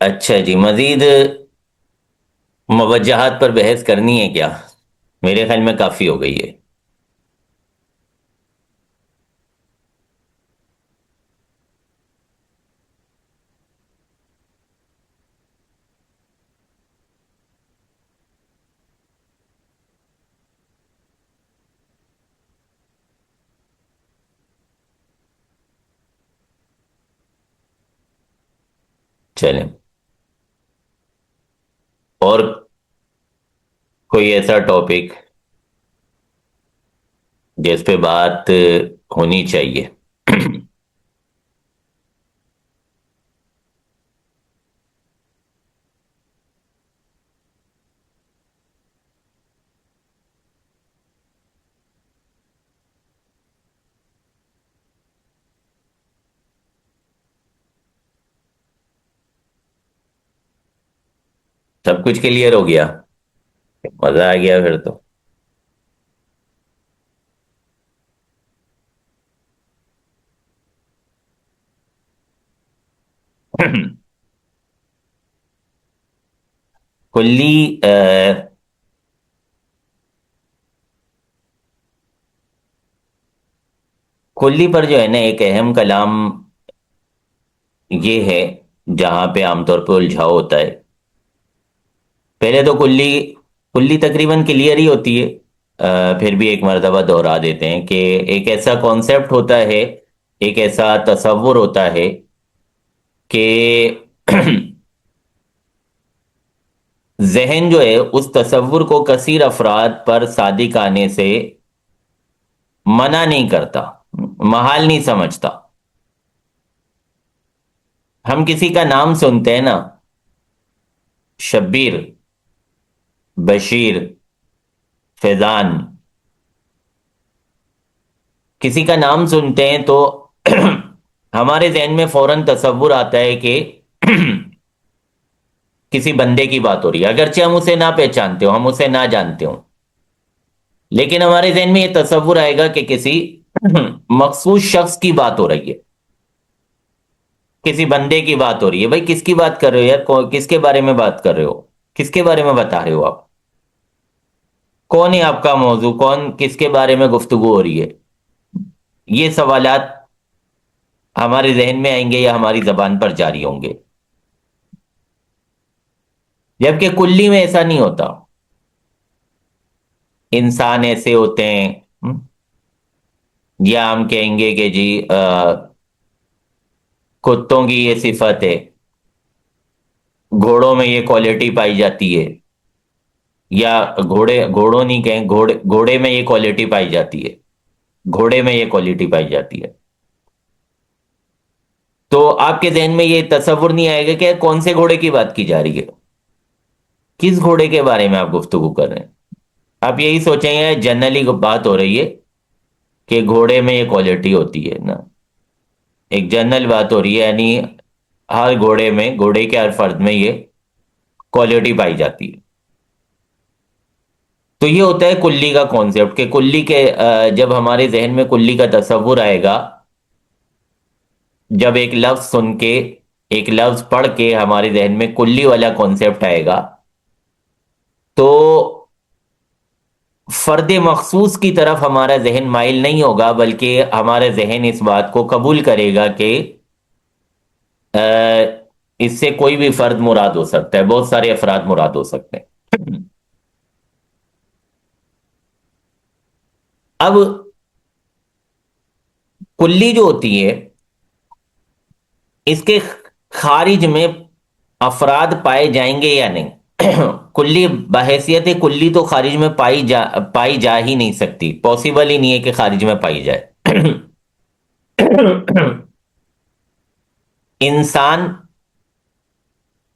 اچھا جی، مزید موجہات پر بحث کرنی ہے کیا؟ میرے خیال میں کافی ہو گئی ہے۔ چلیں، اور کوئی ایسا ٹاپک جس پہ بات ہونی چاہیے؟ سب کچھ کلیئر ہو گیا؟ مزہ آ گیا پھر تو۔ کلی کلی پر جو ہے نا ایک اہم کلام یہ ہے، جہاں پہ عام طور پہ الجھاؤ ہوتا ہے۔ پہلے تو کلی کلی تقریباً کلیئر ہی ہوتی ہے، پھر بھی ایک مرتبہ دہرا دیتے ہیں کہ ایک ایسا کانسیپٹ ہوتا ہے، ایک ایسا تصور ہوتا ہے کہ ذہن جو ہے اس تصور کو کثیر افراد پر صادق آنے سے منع نہیں کرتا، محال نہیں سمجھتا۔ ہم کسی کا نام سنتے ہیں نا، شبیر، بشیر، فیضان، کسی کا نام سنتے ہیں تو ہمارے ذہن میں فوراً تصور آتا ہے کہ کسی بندے کی بات ہو رہی ہے، اگرچہ ہم اسے نہ پہچانتے ہوں، ہم اسے نہ جانتے ہوں، لیکن ہمارے ذہن میں یہ تصور آئے گا کہ کسی مخصوص شخص کی بات ہو رہی ہے، کسی بندے کی بات ہو رہی ہے۔ بھائی کس کی بات کر رہے ہو یار؟ کس کے بارے میں بات کر رہے ہو؟ کس کے بارے میں بتا رہے ہو آپ؟ کون ہے آپ کا موضوع؟ کون کس کے بارے میں گفتگو ہو رہی ہے؟ یہ سوالات ہمارے ذہن میں آئیں گے یا ہماری زبان پر جاری ہوں گے، جبکہ کلی میں ایسا نہیں ہوتا۔ انسان ایسے ہوتے ہیں، یا ہم کہیں گے کہ جی کتوں کی یہ صفت ہے، گھوڑوں میں یہ کوالٹی پائی جاتی ہے، یا گھوڑوں نہیں کہیں، گھوڑے میں یہ کوالٹی پائی جاتی ہے، گھوڑے میں یہ کوالٹی پائی جاتی ہے۔ تو آپ کے ذہن میں یہ تصور نہیں آئے گا کہ کون سے گھوڑے کی بات کی جا رہی ہے، کس گھوڑے کے بارے میں آپ گفتگو کر رہے ہیں۔ آپ یہی سوچیں گے جنرلی بات ہو رہی ہے کہ گھوڑے میں یہ کوالٹی ہوتی ہے نا، ایک جنرل بات ہو رہی ہے، یعنی ہر گھوڑے میں، گھوڑے کے ہر فرد میں یہ کوالٹی پائی جاتی ہے۔ تو یہ ہوتا ہے کلی کا کانسیپٹ، کہ کلی کے جب ہمارے ذہن میں کلی کا تصور آئے گا، جب ایک لفظ سن کے، ایک لفظ پڑھ کے ہمارے ذہن میں کلی والا کانسیپٹ آئے گا، تو فرد مخصوص کی طرف ہمارا ذہن مائل نہیں ہوگا، بلکہ ہمارا ذہن اس بات کو قبول کرے گا کہ اس سے کوئی بھی فرد مراد ہو سکتا ہے، بہت سارے افراد مراد ہو سکتے ہیں۔ اب کلی جو ہوتی ہے، اس کے خارج میں افراد پائے جائیں گے یا نہیں؟ کلی بحیثیت کلی تو خارج میں پائی جا ہی نہیں سکتی، پاسبل ہی نہیں ہے کہ خارج میں پائی جائے۔ انسان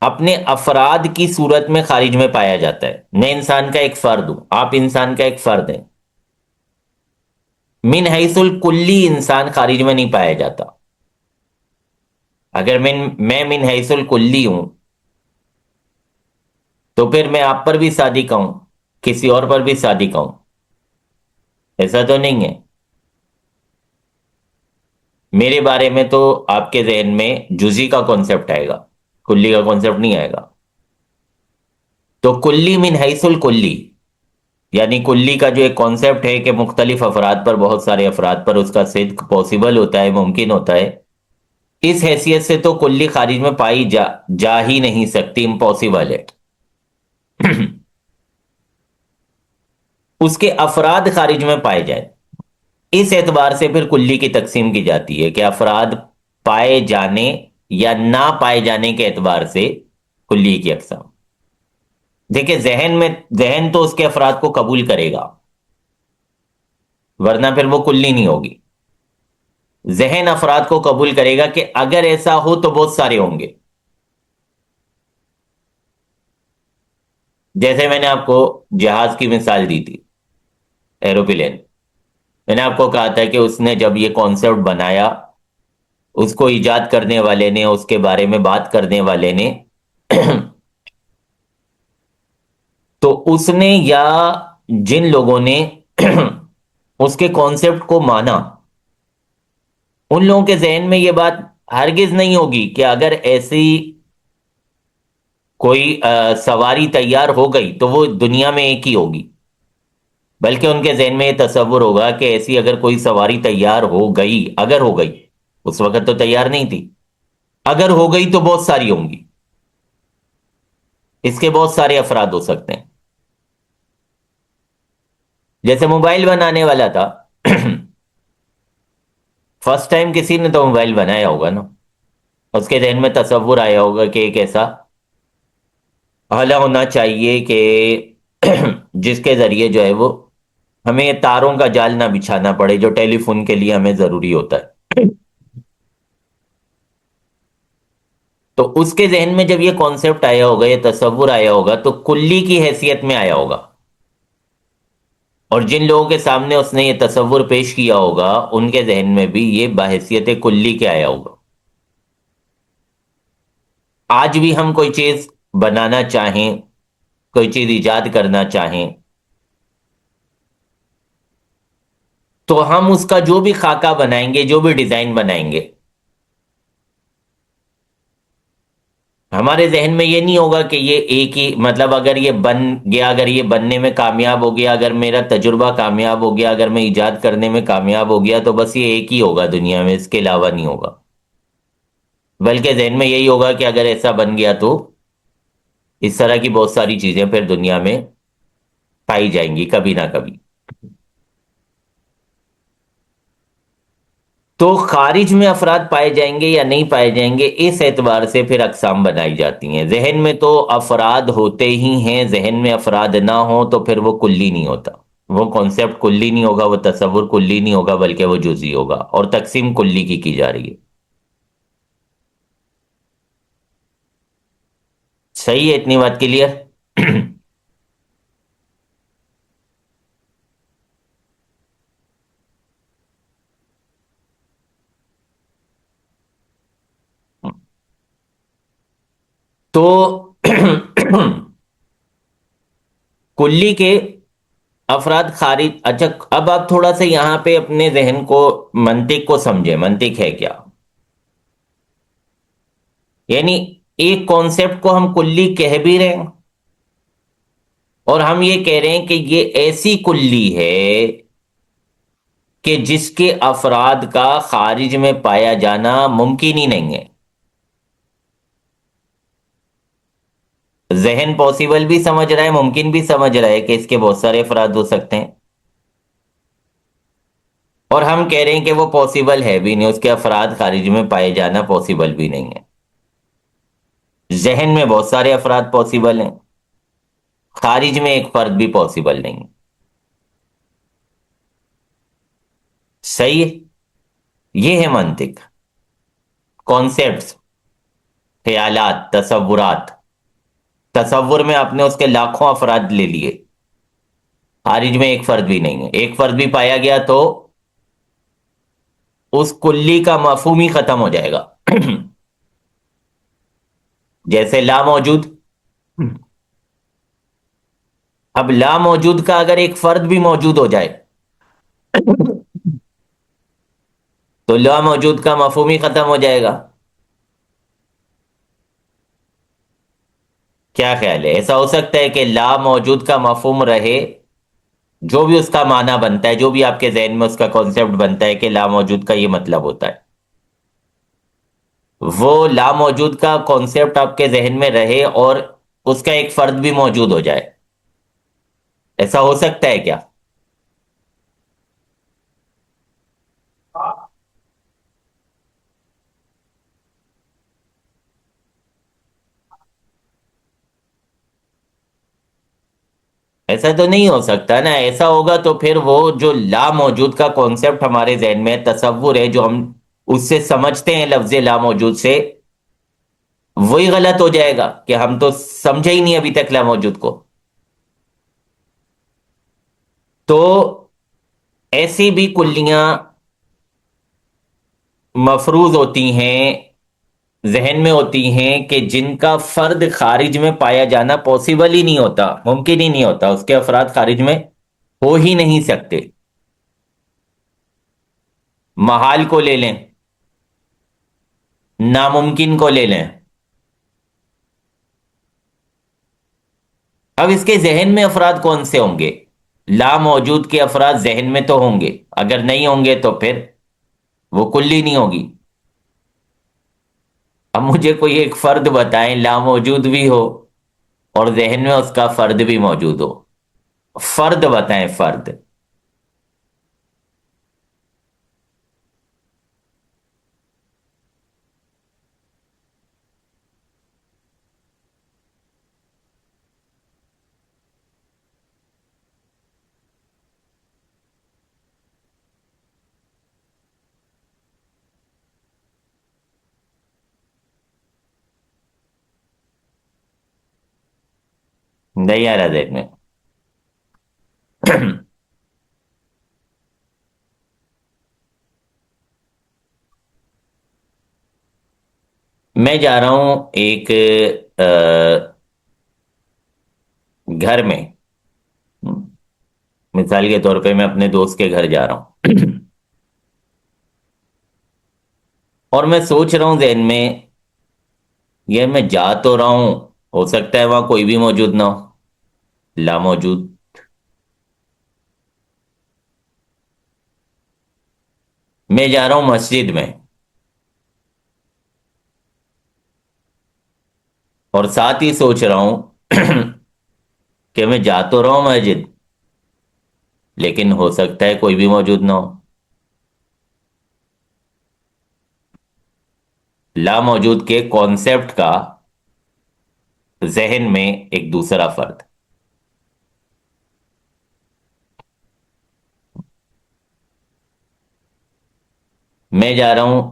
اپنے افراد کی صورت میں خارج میں پایا جاتا ہے، میں انسان کا ایک فرد ہوں، آپ انسان کا ایک فرد ہیں، من حیث الکلی انسان خارج میں نہیں پایا جاتا۔ اگر میں من حیث الکلی ہوں تو پھر میں آپ پر بھی صادق ہوں، کسی اور پر بھی صادق ہوں، ایسا تو نہیں ہے۔ میرے بارے میں تو آپ کے ذہن میں جزئی کا کانسیپٹ آئے گا، کلی کا کانسیپٹ نہیں آئے گا. تو کلی من حیث الکلی، یعنی کلی کا جو ایک کانسیپٹ ہے کہ مختلف افراد پر، بہت سارے افراد پر اس کا صدق پاسبل ہوتا ہے، ممکن ہوتا ہے، اس حیثیت سے تو کلی خارج میں پائی جا ہی نہیں سکتی، امپاسبل ہے. اس کے افراد خارج میں پائے جائیں، اس اعتبار سے پھر کلی کی تقسیم کی جاتی ہے کہ افراد پائے جانے یا نہ پائے جانے کے اعتبار سے کلی کی اقسام. دیکھیں ذہن تو اس کے افراد کو قبول کرے گا، ورنہ پھر وہ کلی نہیں ہوگی. ذہن افراد کو قبول کرے گا کہ اگر ایسا ہو تو بہت سارے ہوں گے. جیسے میں نے آپ کو جہاز کی مثال دی تھی، ایروپلین. میں نے آپ کو کہا تھا کہ اس نے جب یہ کانسیپٹ بنایا، اس کو ایجاد کرنے والے نے، اس کے بارے میں بات کرنے والے نے، تو اس نے یا جن لوگوں نے اس کے کانسیپٹ کو مانا، ان لوگوں کے ذہن میں یہ بات ہرگز نہیں ہوگی کہ اگر ایسی کوئی سواری تیار ہو گئی تو وہ دنیا میں ایک ہی ہوگی. بلکہ ان کے ذہن میں یہ تصور ہوگا کہ ایسی اگر کوئی سواری تیار ہو گئی، اگر ہو گئی، اس وقت تو تیار نہیں تھی، اگر ہو گئی تو بہت ساری ہوں گی، اس کے بہت سارے افراد ہو سکتے ہیں. جیسے موبائل بنانے والا تھا، فرسٹ ٹائم کسی نے تو موبائل بنایا ہوگا نا، اس کے ذہن میں تصور آیا ہوگا کہ ایک ایسا آلہ ہونا چاہیے کہ جس کے ذریعے جو ہے وہ ہمیں تاروں کا جال نہ بچھانا پڑے، جو ٹیلی فون کے لیے ہمیں ضروری ہوتا ہے. تو اس کے ذہن میں جب یہ کانسیپٹ آیا ہوگا، یہ تصور آیا ہوگا، تو کلی کی حیثیت میں آیا ہوگا. اور جن لوگوں کے سامنے اس نے یہ تصور پیش کیا ہوگا، ان کے ذہن میں بھی یہ بحیثیت کلی کے آیا ہوگا. آج بھی ہم کوئی چیز بنانا چاہیں، کوئی چیز ایجاد کرنا چاہیں، تو ہم اس کا جو بھی خاکہ بنائیں گے، جو بھی ڈیزائن بنائیں گے، ہمارے ذہن میں یہ نہیں ہوگا کہ یہ ایک ہی، مطلب اگر یہ بن گیا، اگر یہ بننے میں کامیاب ہو گیا، اگر میرا تجربہ کامیاب ہو گیا، اگر میں ایجاد کرنے میں کامیاب ہو گیا، تو بس یہ ایک ہی ہوگا دنیا میں، اس کے علاوہ نہیں ہوگا. بلکہ ذہن میں یہی ہوگا کہ اگر ایسا بن گیا تو اس طرح کی بہت ساری چیزیں پھر دنیا میں پائی جائیں گی کبھی نہ کبھی. تو خارج میں افراد پائے جائیں گے یا نہیں پائے جائیں گے، اس اعتبار سے پھر اقسام بنائی جاتی ہیں. ذہن میں تو افراد ہوتے ہی ہیں، ذہن میں افراد نہ ہوں تو پھر وہ کلی نہیں ہوتا، وہ کانسیپٹ کلی نہیں ہوگا، وہ تصور کلی نہیں ہوگا، بلکہ وہ جزئی ہوگا، اور تقسیم کلی کی جا رہی ہے. صحیح ہے، اتنی بات کلیئر؟ تو کلی کے افراد خارج. اچھا، اب آپ تھوڑا سا یہاں پہ اپنے ذہن کو، منطق کو سمجھیں. منطق ہے کیا؟ یعنی ایک کانسیپٹ کو ہم کلی کہہ بھی رہے ہیں، اور ہم یہ کہہ رہے ہیں کہ یہ ایسی کلی ہے کہ جس کے افراد کا خارج میں پایا جانا ممکن ہی نہیں ہے. ذہن پاسبل بھی سمجھ رہا ہے، ممکن بھی سمجھ رہا ہے کہ اس کے بہت سارے افراد ہو سکتے ہیں، اور ہم کہہ رہے ہیں کہ وہ پاسبل ہے بھی نہیں، اس کے افراد خارج میں پائے جانا پاسبل بھی نہیں ہے. ذہن میں بہت سارے افراد پاسبل ہیں، خارج میں ایک فرد بھی پاسبل نہیں ہے. صحیح ہے؟ یہ ہے منطق. کانسیپٹس، خیالات، تصورات. تصور میں آپ نے اس کے لاکھوں افراد لے لیے، خارج میں ایک فرد بھی نہیں ہے. ایک فرد بھی پایا گیا تو اس کلی کا مفہوم ہی ختم ہو جائے گا. جیسے لا موجود. اب لا موجود کا اگر ایک فرد بھی موجود ہو جائے تو لا موجود کا مفہوم ہی ختم ہو جائے گا. کیا خیال ہے؟ ایسا ہو سکتا ہے کہ لا موجود کا مفہوم رہے، جو بھی اس کا معنی بنتا ہے، جو بھی آپ کے ذہن میں اس کا کانسیپٹ بنتا ہے کہ لا موجود کا یہ مطلب ہوتا ہے، وہ لا موجود کا کانسیپٹ آپ کے ذہن میں رہے اور اس کا ایک فرد بھی موجود ہو جائے؟ ایسا ہو سکتا ہے کیا؟ ایسا تو نہیں ہو سکتا نا، ایسا ہوگا تو پھر وہ جو لا موجود کا کانسیپٹ ہمارے ذہن میں تصور ہے، جو ہم اس سے سمجھتے ہیں لفظ لا موجود سے، وہی غلط ہو جائے گا کہ ہم تو سمجھے ہی نہیں ابھی تک لا موجود کو. تو ایسی بھی کلیاں مفروض ہوتی ہیں، ذہن میں ہوتی ہیں، کہ جن کا فرد خارج میں پایا جانا پاسبل ہی نہیں ہوتا، ممکن ہی نہیں ہوتا، اس کے افراد خارج میں ہو ہی نہیں سکتے. محال کو لے لیں، ناممکن کو لے لیں. اب اس کے ذہن میں افراد کون سے ہوں گے؟ لا موجود کے افراد ذہن میں تو ہوں گے، اگر نہیں ہوں گے تو پھر وہ کلی نہیں ہوگی. اب مجھے کوئی ایک فرد بتائیں لا موجود بھی ہو اور ذہن میں اس کا فرد بھی موجود ہو. فرد بتائیں، فرد. نہیں آ رہا ذہن میں. میں جا رہا ہوں ایک گھر میں. مثال کے طور پہ میں اپنے دوست کے گھر جا رہا ہوں. اور میں سوچ رہا ہوں ذہن میں، یہ میں جا تو رہا ہوں، ہو سکتا ہے وہاں کوئی بھی موجود نہ ہو، لا موجود. میں جا رہا ہوں مسجد میں، اور ساتھ ہی سوچ رہا ہوں کہ میں جا تو رہا ہوں مسجد، لیکن ہو سکتا ہے کوئی بھی موجود نہ ہو. لا موجود کے کانسیپٹ کا ذہن میں ایک دوسرا فرد. میں جا رہا ہوں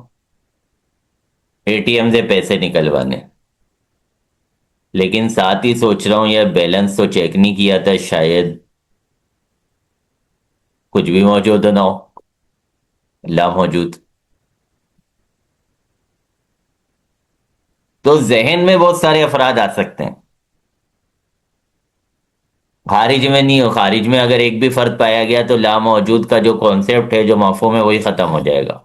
اے ٹی ایم سے پیسے نکلوانے، لیکن ساتھ ہی سوچ رہا ہوں یہ بیلنس تو چیک نہیں کیا تھا، شاید کچھ بھی موجود نہ ہو، لا موجود. تو ذہن میں بہت سارے افراد آ سکتے ہیں، خارج میں نہیں ہو. خارج میں اگر ایک بھی فرد پایا گیا تو لا موجود کا جو کانسیپٹ ہے، جو مفہوم ہے، وہی ختم ہو جائے گا،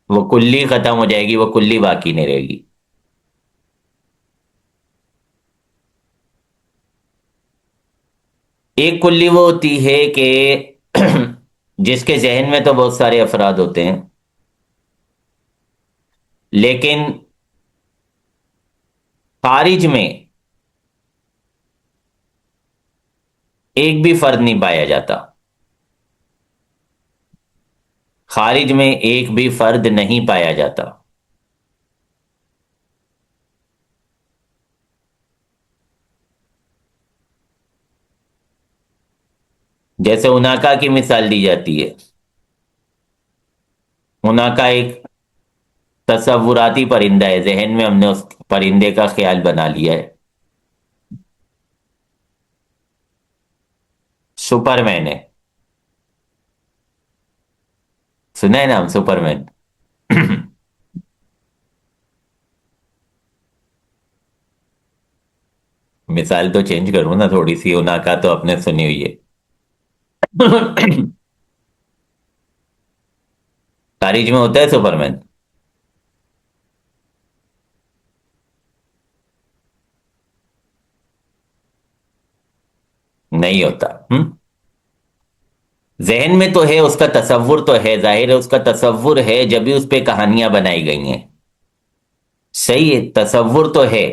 وہ کلی ختم ہو جائے گی، وہ کلی باقی نہیں رہے گی. ایک کلی وہ ہوتی ہے کہ جس کے ذہن میں تو بہت سارے افراد ہوتے ہیں، لیکن خارج میں ایک بھی فرد نہیں پایا جاتا. خارج میں ایک بھی فرد نہیں پایا جاتا. جیسے اناکا کی مثال دی جاتی ہے. اناکا ایک تصوراتی پرندہ ہے، ذہن میں ہم نے اس پرندے کا خیال بنا لیا ہے. سپر مین ہے، سنا ہے نام سپر مین؟ مثال تو چینج کروں نا تھوڑی سی، اناکا تو آپ نے سنی ہوئی ہے. خارج میں ہوتا ہے سپر مین. نہیں ہوتا۔ ذہن میں تو ہے، اس کا تصور تو ہے، ظاہر ہے اس کا تصور ہے، جب بھی اس پہ کہانیاں بنائی گئی ہیں۔ صحیح ہے، تصور تو ہے،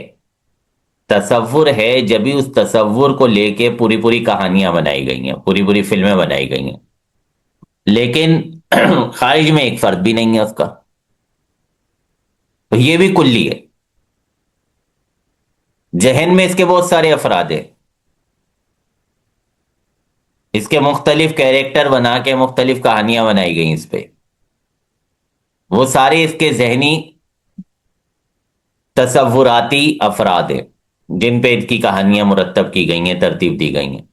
تصور ہے، جب بھی اس تصور کو لے کے پوری پوری کہانیاں بنائی گئی ہیں، پوری پوری فلمیں بنائی گئی ہیں، لیکن خارج میں ایک فرد بھی نہیں ہے اس کا، تو یہ بھی کلی ہے۔ ذہن میں اس کے بہت سارے افراد ہیں، اس کے مختلف کیریکٹر بنا کے مختلف کہانیاں بنائی گئی اس پہ، وہ سارے اس کے ذہنی تصوراتی افراد ہیں جن پہ اس کی کہانیاں مرتب کی گئی ہیں، ترتیب دی گئی ہیں،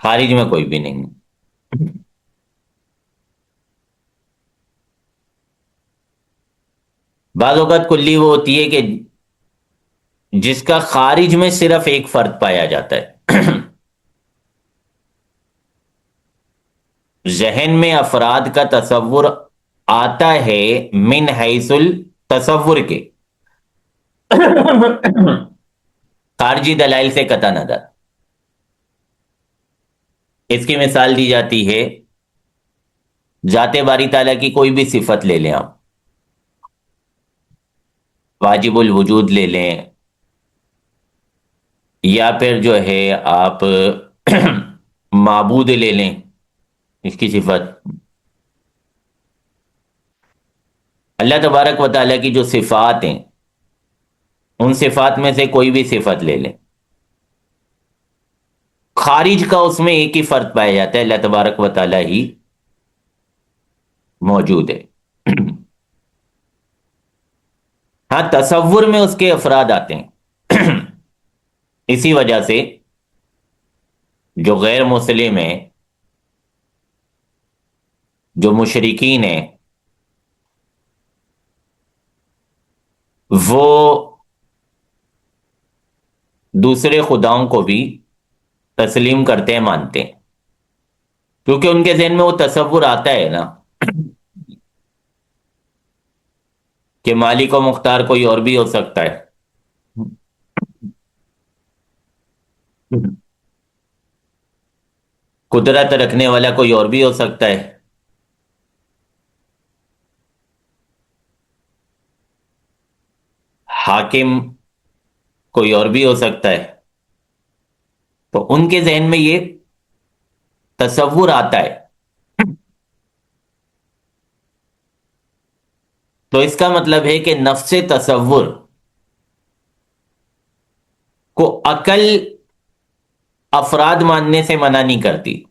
خارج میں کوئی بھی نہیں ہے۔ بعض اوقات کلی وہ ہوتی ہے کہ جس کا خارج میں صرف ایک فرد پایا جاتا ہے۔ ذہن میں افراد کا تصور آتا ہے من حیث التصور کے، خارجی دلائل سے قطع نظر۔ اس کی مثال دی جاتی ہے، ذات باری تعالیٰ کی کوئی بھی صفت لے لیں آپ، واجب الوجود لے لیں، یا پھر جو ہے آپ معبود لے لیں، اس کی صفت، اللہ تبارک و تعالیٰ کی جو صفات ہیں ان صفات میں سے کوئی بھی صفت لے لیں، خارج کا اس میں ایک ہی فرد پایا جاتا ہے، اللہ تبارک و تعالیٰ ہی موجود ہے۔ ہاں، تصور میں اس کے افراد آتے ہیں۔ اسی وجہ سے جو غیر مسلم ہیں، جو مشرکین ہیں، وہ دوسرے خداؤں کو بھی تسلیم کرتے ہیں، مانتے ہیں، کیونکہ ان کے ذہن میں وہ تصور آتا ہے نا کہ مالک و مختار کوئی اور بھی ہو سکتا ہے، قدرت رکھنے والا کوئی اور بھی ہو سکتا ہے، حاکم کوئی اور بھی ہو سکتا ہے، تو ان کے ذہن میں یہ تصور آتا ہے۔ تو اس کا مطلب ہے کہ نفس تصور کو عقل افراد ماننے سے منع نہیں کرتی۔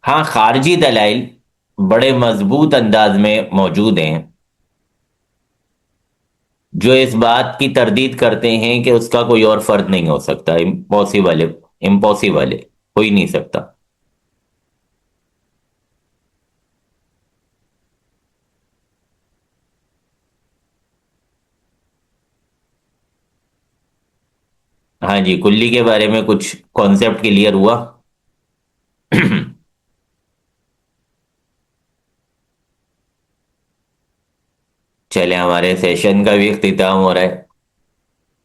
ہاں، خارجی دلائل بڑے مضبوط انداز میں موجود ہیں جو اس بات کی تردید کرتے ہیں کہ اس کا کوئی اور فرد نہیں ہو سکتا، امپاسبل ہے، امپاسبل ہے، ہو ہی نہیں سکتا۔ ہاں جی، کلی کے بارے میں کچھ کانسیپٹ کلیئر ہوا؟ چلے، ہمارے سیشن کا بھی اختتام ہو رہا ہے،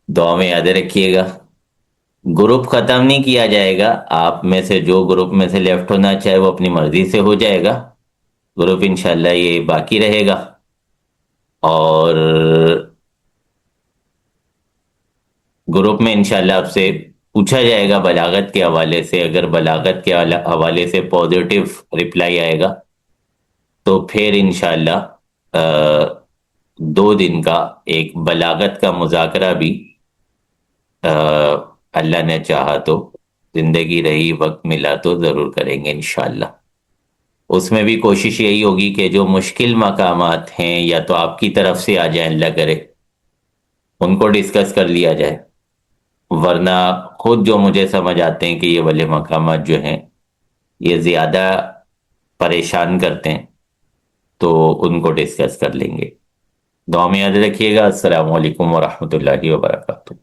دعا میں یاد رکھیے گا۔ گروپ ختم نہیں کیا جائے گا، آپ میں سے جو گروپ میں سے لیفٹ ہونا چاہے وہ اپنی مرضی سے ہو جائے گا، گروپ انشاءاللہ یہ باقی رہے گا۔ اور گروپ میں انشاءاللہ آپ سے پوچھا جائے گا بلاغت کے حوالے سے، اگر بلاغت کے حوالے سے پازیٹیو رپلائی آئے گا تو پھر انشاءاللہ 2 دن کا ایک بلاغت کا مذاکرہ بھی اللہ نے چاہا تو، زندگی رہی، وقت ملا تو ضرور کریں گے انشاءاللہ۔ اس میں بھی کوشش یہی ہوگی کہ جو مشکل مقامات ہیں یا تو آپ کی طرف سے آ جائیں، اللہ کرے ان کو ڈسکس کر لیا جائے، ورنہ خود جو مجھے سمجھ آتے ہیں کہ یہ والے مقامات جو ہیں یہ زیادہ پریشان کرتے ہیں تو ان کو ڈسکس کر لیں گے۔ دعا میں یاد رکھیے گا۔ السلام علیکم ورحمۃ اللہ وبرکاتہ۔